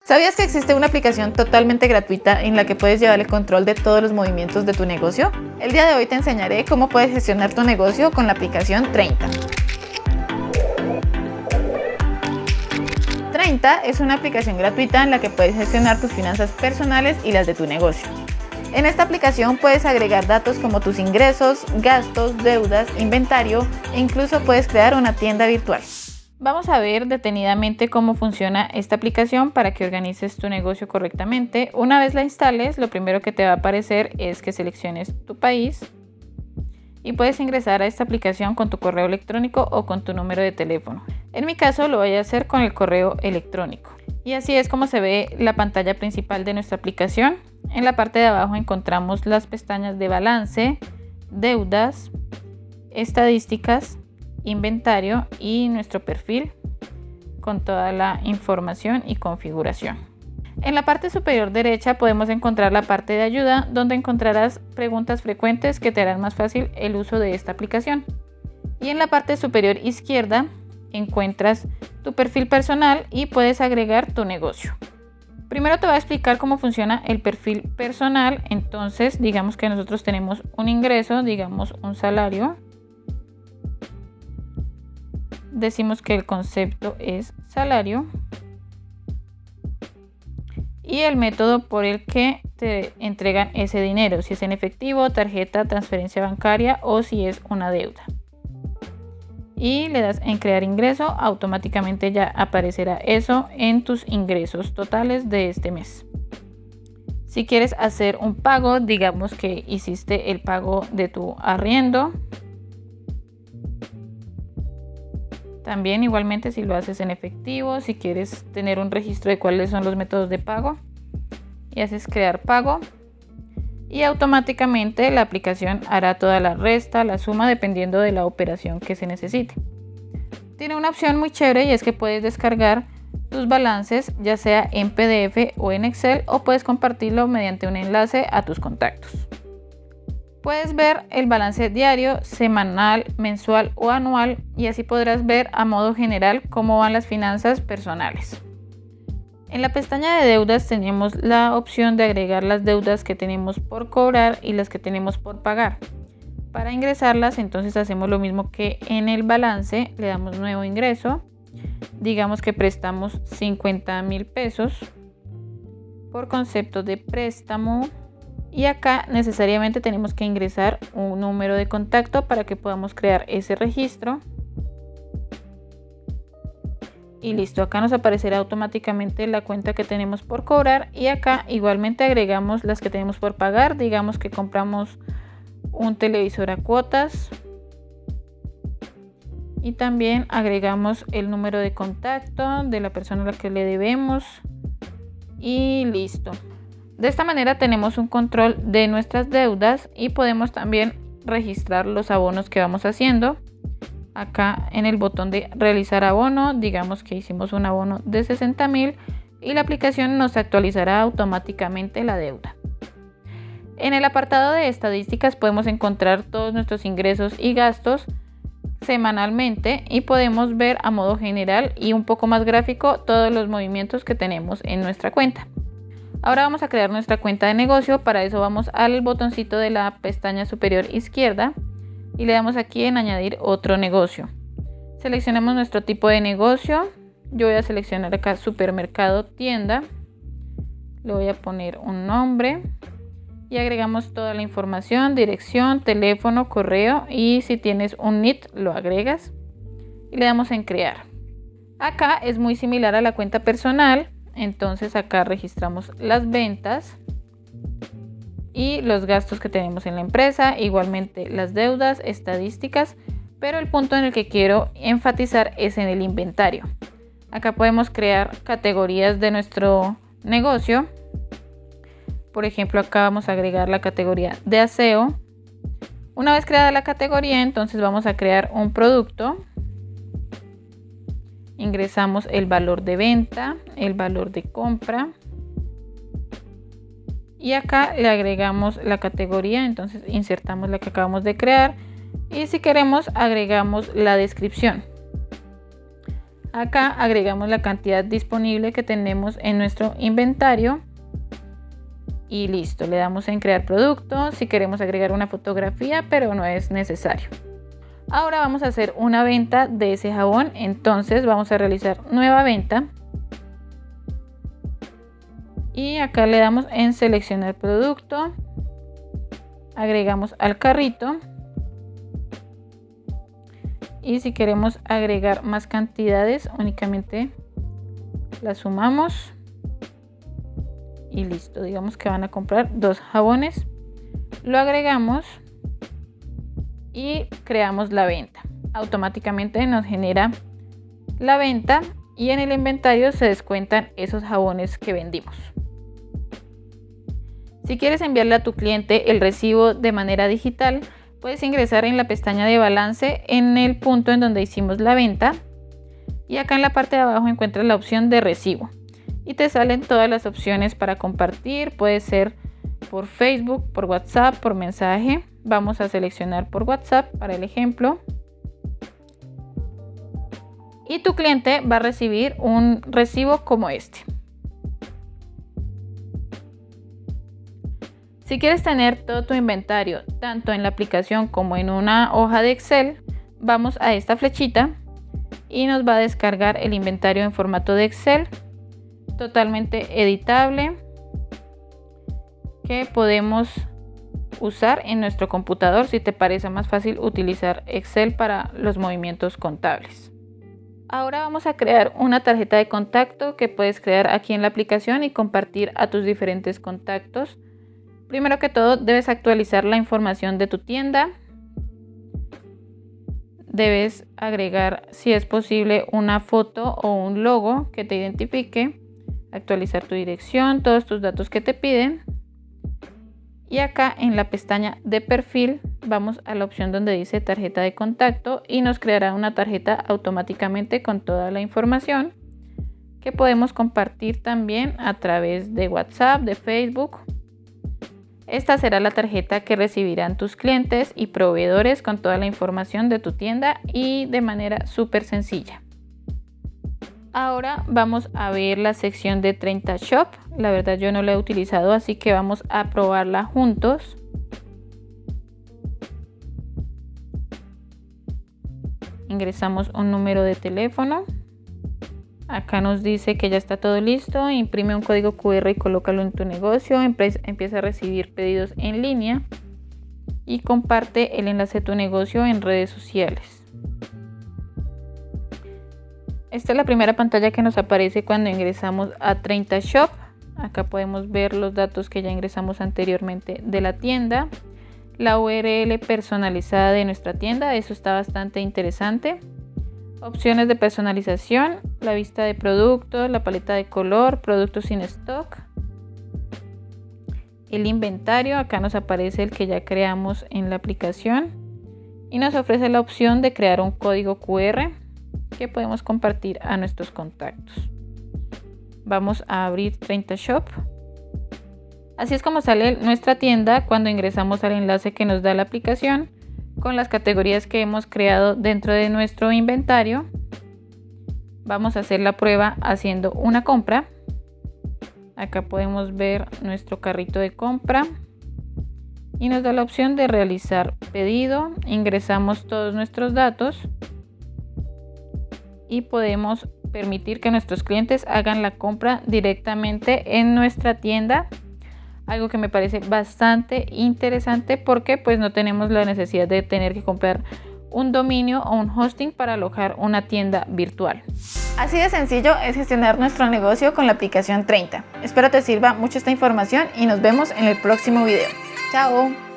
¿Sabías que existe una aplicación totalmente gratuita en la que puedes llevar el control de todos los movimientos de tu negocio? El día de hoy te enseñaré cómo puedes gestionar tu negocio con la aplicación 30. 30 es una aplicación gratuita en la que puedes gestionar tus finanzas personales y las de tu negocio. En esta aplicación puedes agregar datos como tus ingresos, gastos, deudas, inventario e incluso puedes crear una tienda virtual. Vamos a ver detenidamente cómo funciona esta aplicación para que organices tu negocio correctamente. Una vez la instales, lo primero que te va a aparecer es que selecciones tu país y puedes ingresar a esta aplicación con tu correo electrónico o con tu número de teléfono. En mi caso lo voy a hacer con el correo electrónico. Y así es como se ve la pantalla principal de nuestra aplicación. En la parte de abajo encontramos las pestañas de balance, deudas, estadísticas, inventario y nuestro perfil con toda la información y configuración. En la parte superior derecha podemos encontrar la parte de ayuda, donde encontrarás preguntas frecuentes que te harán más fácil el uso de esta aplicación. Y en la parte superior izquierda encuentras tu perfil personal y puedes agregar tu negocio. Primero te voy a explicar cómo funciona el perfil personal. Entonces, digamos que nosotros tenemos un ingreso, digamos un salario. Decimos que el concepto es salario y el método por el que te entregan ese dinero, si es en efectivo, tarjeta, transferencia bancaria o si es una deuda. Y le das en crear ingreso, automáticamente ya aparecerá eso en tus ingresos totales de este mes. Si quieres hacer un pago, digamos que hiciste el pago de tu arriendo. También igualmente si lo haces en efectivo, si quieres tener un registro de cuáles son los métodos de pago y haces crear pago y automáticamente la aplicación hará toda la resta, la suma dependiendo de la operación que se necesite. Tiene una opción muy chévere y es que puedes descargar tus balances ya sea en PDF o en Excel o puedes compartirlo mediante un enlace a tus contactos. Puedes ver el balance diario, semanal, mensual o anual y así podrás ver a modo general cómo van las finanzas personales. En la pestaña de deudas tenemos la opción de agregar las deudas que tenemos por cobrar y las que tenemos por pagar. Para ingresarlas entonces hacemos lo mismo que en el balance, le damos nuevo ingreso. Digamos que prestamos 50,000 pesos por concepto de préstamo. Y acá necesariamente tenemos que ingresar un número de contacto para que podamos crear ese registro. Y listo, acá nos aparecerá automáticamente la cuenta que tenemos por cobrar y acá igualmente agregamos las que tenemos por pagar. Digamos que compramos un televisor a cuotas y también agregamos el número de contacto de la persona a la que le debemos y listo. De esta manera tenemos un control de nuestras deudas y podemos también registrar los abonos que vamos haciendo. Acá en el botón de realizar abono, digamos que hicimos un abono de 60,000 y la aplicación nos actualizará automáticamente la deuda. En el apartado de estadísticas podemos encontrar todos nuestros ingresos y gastos semanalmente y podemos ver a modo general y un poco más gráfico todos los movimientos que tenemos en nuestra cuenta. Ahora vamos a crear nuestra cuenta de negocio. Para eso vamos al botoncito de la pestaña superior izquierda y le damos aquí en añadir otro negocio. Seleccionamos nuestro tipo de negocio. Yo voy a seleccionar acá supermercado tienda. Le voy a poner un nombre y agregamos toda la información, dirección, teléfono, correo y si tienes un NIT lo agregas y le damos en crear. Acá es muy similar a la cuenta personal. Entonces acá registramos las ventas y los gastos que tenemos en la empresa, igualmente las deudas, estadísticas, pero el punto en el que quiero enfatizar es en el inventario. Acá podemos crear categorías de nuestro negocio. Por ejemplo, acá vamos a agregar la categoría de aseo. Una vez creada la categoría, entonces vamos a crear un producto. Ingresamos el valor de venta, el valor de compra y acá le agregamos la categoría, entonces insertamos la que acabamos de crear y si queremos agregamos la descripción. Acá agregamos la cantidad disponible que tenemos en nuestro inventario y listo, le damos en crear producto si queremos agregar una fotografía, pero no es necesario. Ahora vamos a hacer una venta de ese jabón, entonces vamos a realizar nueva venta y acá le damos en seleccionar producto, agregamos al carrito y si queremos agregar más cantidades únicamente las sumamos y listo. Digamos que van a comprar 2 jabones, lo agregamos y creamos la venta. Automáticamente nos genera la venta y en el inventario se descuentan esos jabones que vendimos. Si quieres enviarle a tu cliente el recibo de manera digital, puedes ingresar en la pestaña de balance en el punto en donde hicimos la venta y acá en la parte de abajo encuentras la opción de recibo y te salen todas las opciones para compartir. Puede ser por Facebook, por WhatsApp, por mensaje. Vamos a seleccionar por WhatsApp para el ejemplo y tu cliente va a recibir un recibo como este. Si quieres tener todo tu inventario tanto en la aplicación como en una hoja de Excel, vamos a esta flechita y nos va a descargar el inventario en formato de Excel, totalmente editable, que podemos usar en nuestro computador si te parece más fácil utilizar Excel para los movimientos contables. Ahora vamos a crear una tarjeta de contacto que puedes crear aquí en la aplicación y compartir a tus diferentes contactos. Primero que todo, debes actualizar la información de tu tienda. Debes agregar, si es posible, una foto o un logo que te identifique. Actualizar tu dirección, todos tus datos que te piden. Y acá en la pestaña de perfil, vamos a la opción donde dice tarjeta de contacto y nos creará una tarjeta automáticamente con toda la información que podemos compartir también a través de WhatsApp, de Facebook. Esta será la tarjeta que recibirán tus clientes y proveedores con toda la información de tu tienda y de manera súper sencilla. Ahora vamos a ver la sección de 30 Shop. La verdad yo no la he utilizado, así que vamos a probarla juntos. Ingresamos un número de teléfono. Acá nos dice que ya está todo listo, imprime un código QR y colócalo en tu negocio, empieza a recibir pedidos en línea y comparte el enlace de tu negocio en redes sociales. Esta es la primera pantalla que nos aparece cuando ingresamos a 30 Shop. Acá podemos ver los datos que ya ingresamos anteriormente de la tienda, la URL personalizada de nuestra tienda, eso está bastante interesante. Opciones de personalización, la vista de productos, la paleta de color, productos sin stock. El inventario, acá nos aparece el que ya creamos en la aplicación. Y nos ofrece la opción de crear un código QR que podemos compartir a nuestros contactos. Vamos a abrir 30 Shop. Así es como sale nuestra tienda cuando ingresamos al enlace que nos da la aplicación, con las categorías que hemos creado dentro de nuestro inventario. Vamos a hacer la prueba haciendo una compra. Acá podemos ver nuestro carrito de compra y nos da la opción de realizar pedido. Ingresamos todos nuestros datos y podemos permitir que nuestros clientes hagan la compra directamente en nuestra tienda. Algo que me parece bastante interesante porque pues no tenemos la necesidad de tener que comprar un dominio o un hosting para alojar una tienda virtual. Así de sencillo es gestionar nuestro negocio con la aplicación 30. Espero te sirva mucho esta información y nos vemos en el próximo video. ¡Chao!